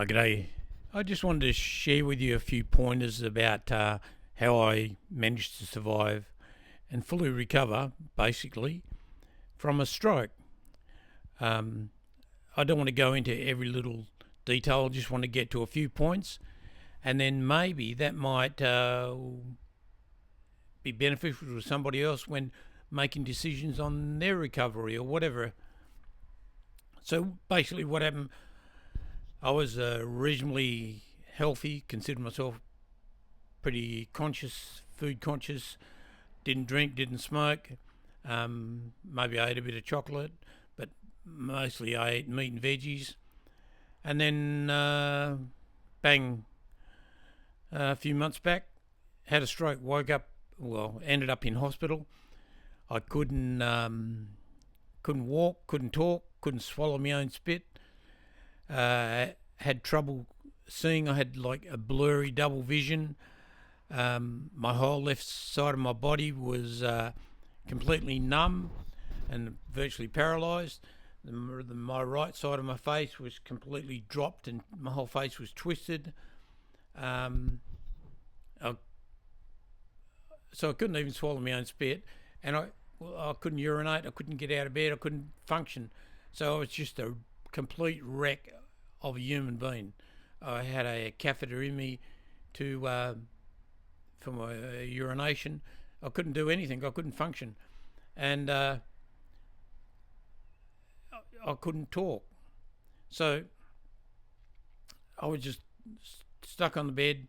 G'day. I just wanted to share with you a few pointers about how I managed to survive and fully recover, basically, from a stroke. Um, I don't want to go into every little detail, I just want to get to a few points, and then maybe that might be beneficial to somebody else when making decisions on their recovery or whatever. So basically, what happened, I was reasonably healthy, considered myself pretty conscious, food conscious, didn't drink, didn't smoke. Maybe I ate a bit of chocolate, but mostly I ate meat and veggies. And then, bang, a few months back, had a stroke, woke up, well, ended up in hospital. I couldn't walk, couldn't talk, couldn't swallow my own spit. Had trouble seeing. I had like a blurry double vision. My whole left side of my body was completely numb and virtually paralysed. My right side of my face was completely dropped and my whole face was twisted. Um, I, so I couldn't even swallow my own spit, and I couldn't urinate. I couldn't get out of bed. I couldn't function. So I was just a complete wreck of a human being. I had a catheter in me to for my urination. I couldn't do anything. I couldn't function, and I couldn't talk. So I was just stuck on the bed,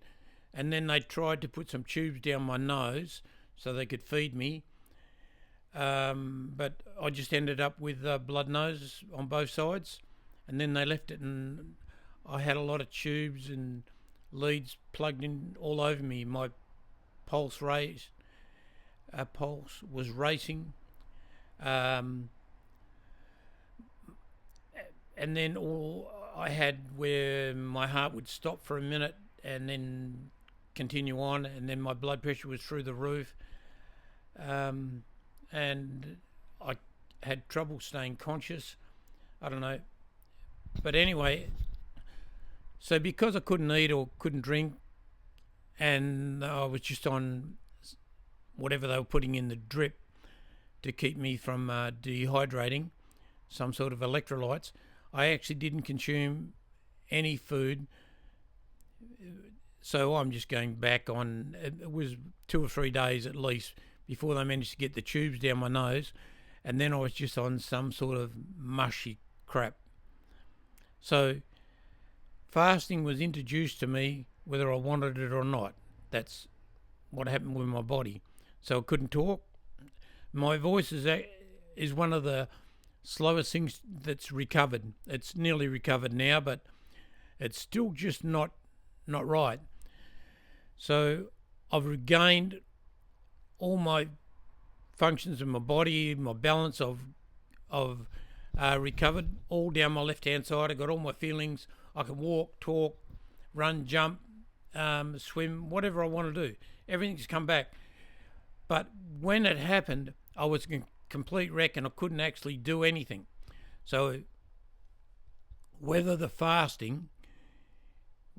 and then they tried to put some tubes down my nose so they could feed me. But I just ended up with blood nose on both sides, and then they left it, and I had a lot of tubes and leads plugged in all over me. My pulse was racing, um, and then all I had where my heart would stop for a minute and then continue on, and then my blood pressure was through the roof, and I had trouble staying conscious. I don't know, but anyway, so because I couldn't eat or couldn't drink, and I was just on whatever they were putting in the drip to keep me from dehydrating, some sort of electrolytes, I actually didn't consume any food. So I'm just going back on, it was 2 or 3 days at least before they managed to get the tubes down my nose, and then I was just on some sort of mushy crap. So fasting was introduced to me whether I wanted it or not. That's what happened with my body. So I couldn't talk. My voice is one of the slowest things that's recovered. It's nearly recovered now, but it's still just not right. So I've regained all my functions of my body, my balance of recovered all down my left hand side. I got all my feelings. I can walk, talk, run, jump, swim, whatever I want to do. Everything's come back. But when it happened, I was a complete wreck and I couldn't actually do anything. So whether the fasting,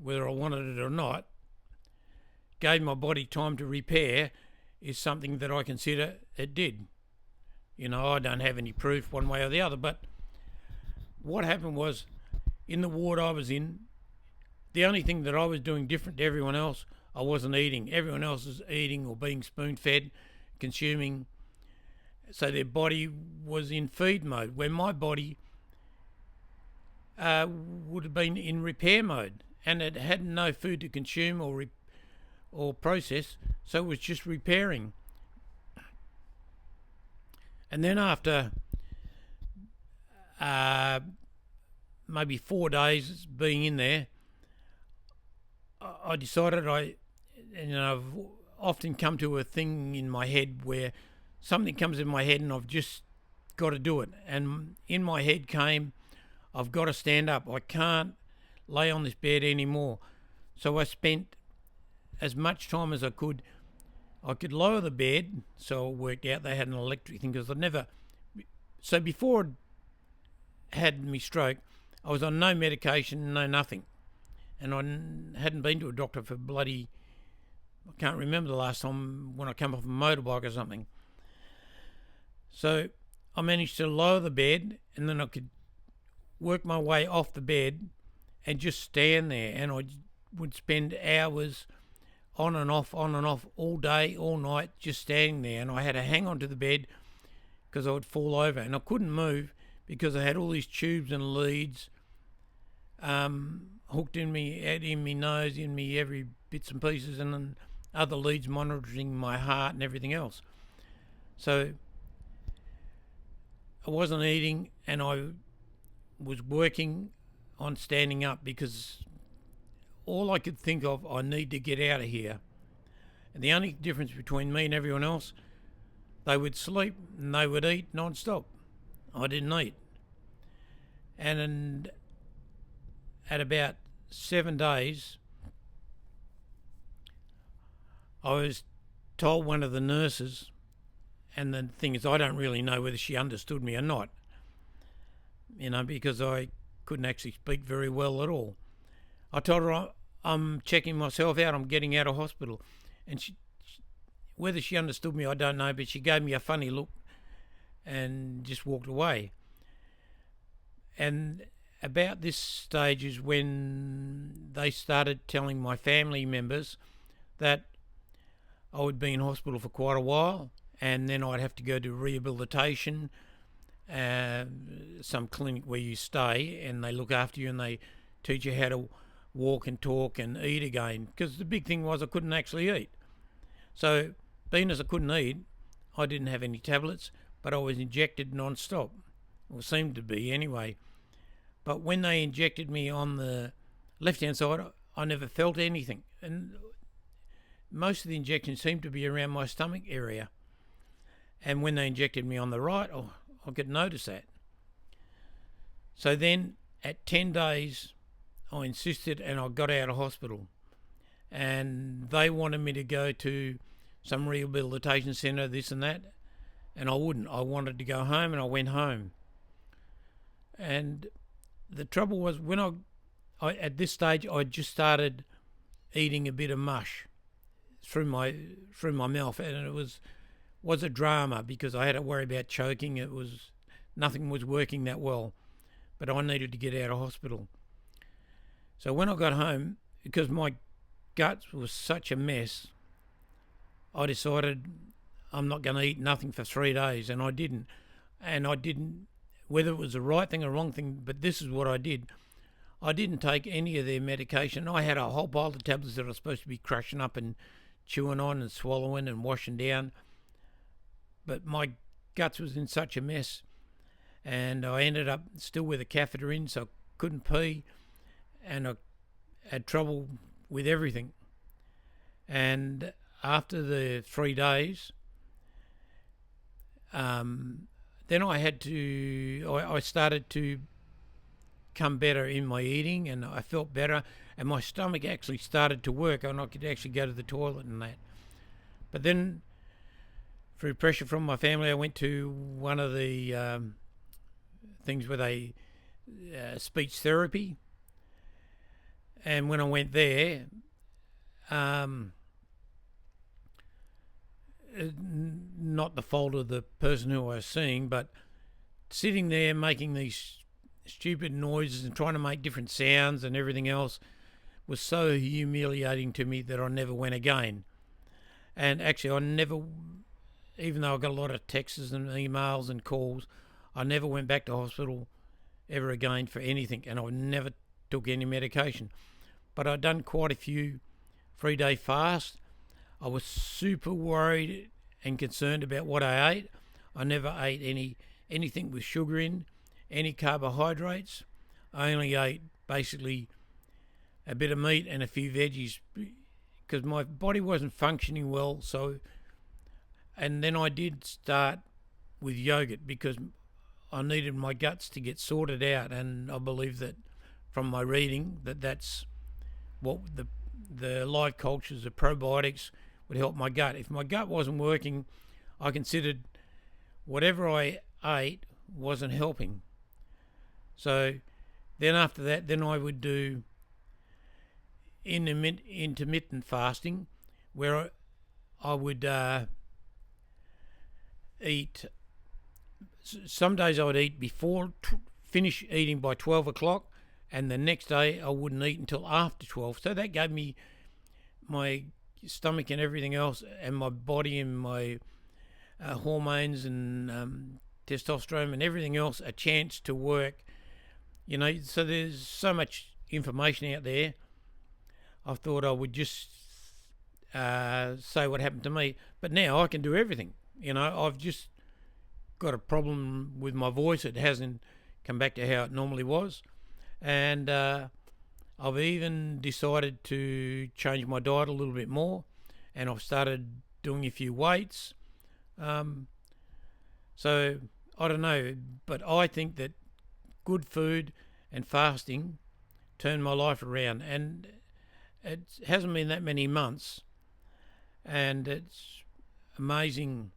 whether I wanted it or not, gave my body time to repair is something that I consider it did. You know, I don't have any proof one way or the other, but what happened was, in the ward I was in, the only thing that I was doing different to everyone else, I wasn't eating. Everyone else was eating or being spoon-fed, consuming. So their body was in feed mode, where my body would have been in repair mode, and it had no food to consume or process, so it was just repairing. And then after maybe 4 days being in there, I decided I've often come to a thing in my head where something comes in my head and I've just got to do it. And in my head came, I've got to stand up. I can't lay on this bed anymore. So I spent as much time as I could. I could lower the bed, so it worked out. They had an electric thing because I'd never. So before I had me stroke, I was on no medication, no nothing. and I hadn't been to a doctor for bloody, I can't remember the last time when I came off a motorbike or something. So I managed to lower the bed, and then I could work my way off the bed and just stand there, and I would spend hours on and off all day, all night, just standing there, and I had to hang onto the bed because I would fall over, and I couldn't move because I had all these tubes and leads hooked in me, in me nose, in me every bits and pieces, and then other leads monitoring my heart and everything else. So I wasn't eating, and I was working on standing up because all I could think of, I need to get out of here. And the only difference between me and everyone else, they would sleep and they would eat non-stop. I didn't eat. And at about 7 days, I was told one of the nurses, and the thing is, I don't really know whether she understood me or not, because I couldn't actually speak very well at all. I told her I'm checking myself out, I'm getting out of hospital. And whether she understood me, I don't know, but she gave me a funny look and just walked away. And about this stage is when they started telling my family members that I would be in hospital for quite a while, and then I'd have to go to rehabilitation, some clinic where you stay and they look after you and they teach you how to walk and talk and eat again, because the big thing was I couldn't actually eat. So being as I couldn't eat, I didn't have any tablets, but I was injected non-stop, or seemed to be anyway. But when they injected me on the left-hand side, I never felt anything, and most of the injections seemed to be around my stomach area. And when they injected me on the right, I could notice that. So then at 10 days, I insisted and I got out of hospital. And they wanted me to go to some rehabilitation centre, this and that. And I wouldn't. I wanted to go home, and I went home. And the trouble was, when I at this stage, I just started eating a bit of mush through my mouth, and it was a drama because I had to worry about choking. Nothing was working that well, but I needed to get out of hospital. So when I got home, because my gut was such a mess, I decided I'm not going to eat nothing for 3 days, and I didn't. And I didn't, whether it was the right thing or wrong thing, but this is what I did. I didn't take any of their medication. I had a whole pile of tablets that I was supposed to be crushing up and chewing on and swallowing and washing down, but my guts was in such a mess, and I ended up still with a catheter in, so I couldn't pee, and I had trouble with everything. And after the 3 days, then I started to come better in my eating, and I felt better, and my stomach actually started to work, and I could actually go to the toilet and that. But then, through pressure from my family, I went to one of the things where they speech therapy, and when I went there, not the fault of the person who I was seeing, but sitting there making these stupid noises and trying to make different sounds and everything else was so humiliating to me that I never went again. And actually, I never, even though I got a lot of texts and emails and calls, I never went back to hospital ever again for anything, and I never took any medication. But I'd done quite a few 3-day fasts. I was super worried and concerned about what I ate. I never ate anything with sugar in, any carbohydrates. I only ate basically a bit of meat and a few veggies because my body wasn't functioning well. And then I did start with yogurt because I needed my guts to get sorted out, and I believe that from my reading that's what the live cultures of probiotics would help my gut. If my gut wasn't working, I considered whatever I ate wasn't helping. So then after that, then I would do intermittent fasting, where I would eat. Some days I would eat before, finish eating by 12 o'clock, and the next day I wouldn't eat until after 12. So that gave me my stomach and everything else, and my body and my hormones and testosterone and everything else a chance to work. So there's so much information out there. I thought I would just say what happened to me, but now I can do everything. I've just got a problem with my voice. It hasn't come back to how it normally was, and I've even decided to change my diet a little bit more, and I've started doing a few weights. So I don't know, but I think that good food and fasting turned my life around, and it hasn't been that many months, and it's amazing.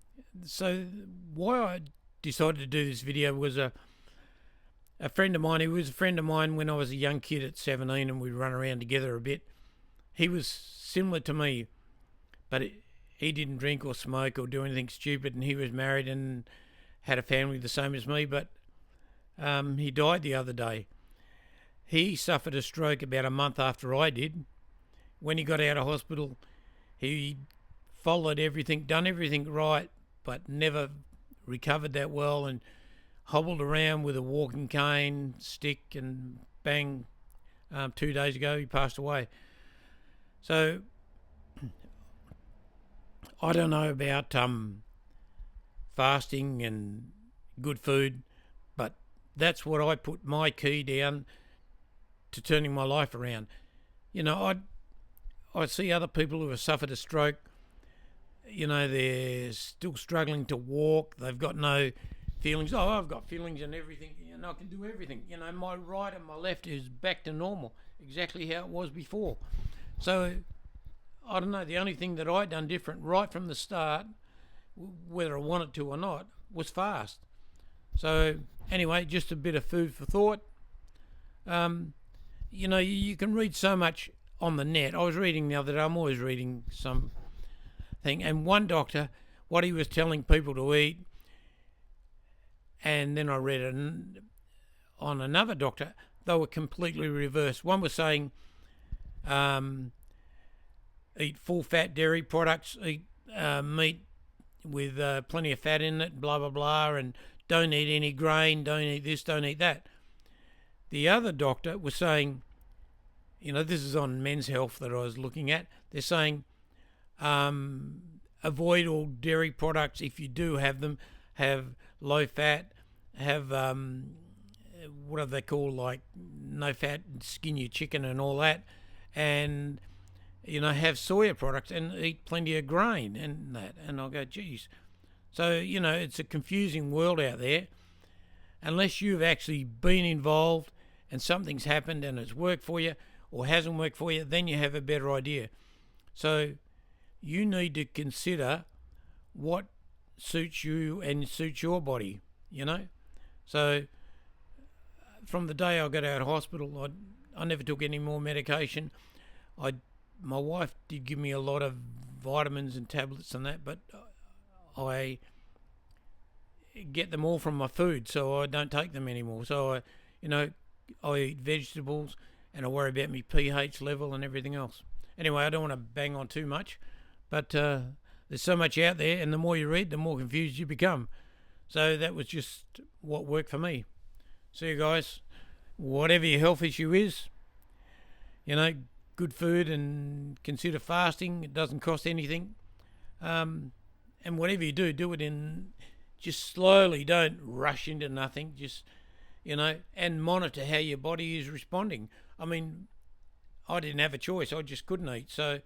So why I decided to do this video was a friend of mine. He was a friend of mine when I was a young kid at 17, and we'd run around together a bit. He was similar to me, but he didn't drink or smoke or do anything stupid, and he was married and had a family the same as me, but he died the other day. He suffered a stroke about a month after I did. When he got out of hospital, he followed everything, done everything right, but never recovered that well, and hobbled around with a walking cane, stick, and bang, 2 days ago he passed away. So I don't know about fasting and good food, but that's what I put my key down to turning my life around. I see other people who have suffered a stroke. They're still struggling to walk. They've got no feelings. Oh, I've got feelings and everything, and I can do everything. My right and my left is back to normal, exactly how it was before. So I don't know. The only thing that I done different right from the start, whether I wanted to or not, was fast. So anyway, just a bit of food for thought. You can read so much on the net. I was reading the other day. I'm always reading something, and one doctor, what he was telling people to eat, and then I read it on another doctor, they were completely reversed. One was saying eat full-fat dairy products, eat meat with plenty of fat in it, blah, blah, blah, and don't eat any grain, don't eat this, don't eat that. The other doctor was saying, this is on Men's Health that I was looking at, they're saying avoid all dairy products. If you do have them, have low fat, have what do they call, like no fat, skin your chicken and all that, and have soya products and eat plenty of grain and that. And I'll go, geez. So it's a confusing world out there. Unless you've actually been involved and something's happened and it's worked for you or hasn't worked for you, then you have a better idea. So you need to consider what suits you and suits your body, So from the day I got out of hospital, I never took any more medication. My wife did give me a lot of vitamins and tablets and that, but I get them all from my food, so I don't take them anymore. So I eat vegetables, and I worry about my pH level and everything else. Anyway, I don't want to bang on too much, but there's so much out there, and the more you read, the more confused you become. So that was just what worked for me. See you guys. Whatever your health issue is, good food, and consider fasting. It doesn't cost anything. And whatever you do, do it just slowly. Don't rush into nothing. Just, and monitor how your body is responding. I mean, I didn't have a choice. I just couldn't eat. So,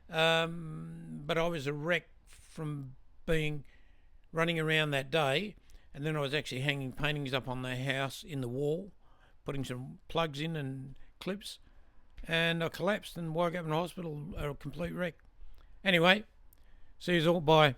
but I was a wreck from running around that day. And then I was actually hanging paintings up on the house in the wall, putting some plugs in and clips. And I collapsed and woke up in the hospital a complete wreck. Anyway, see you all. Bye.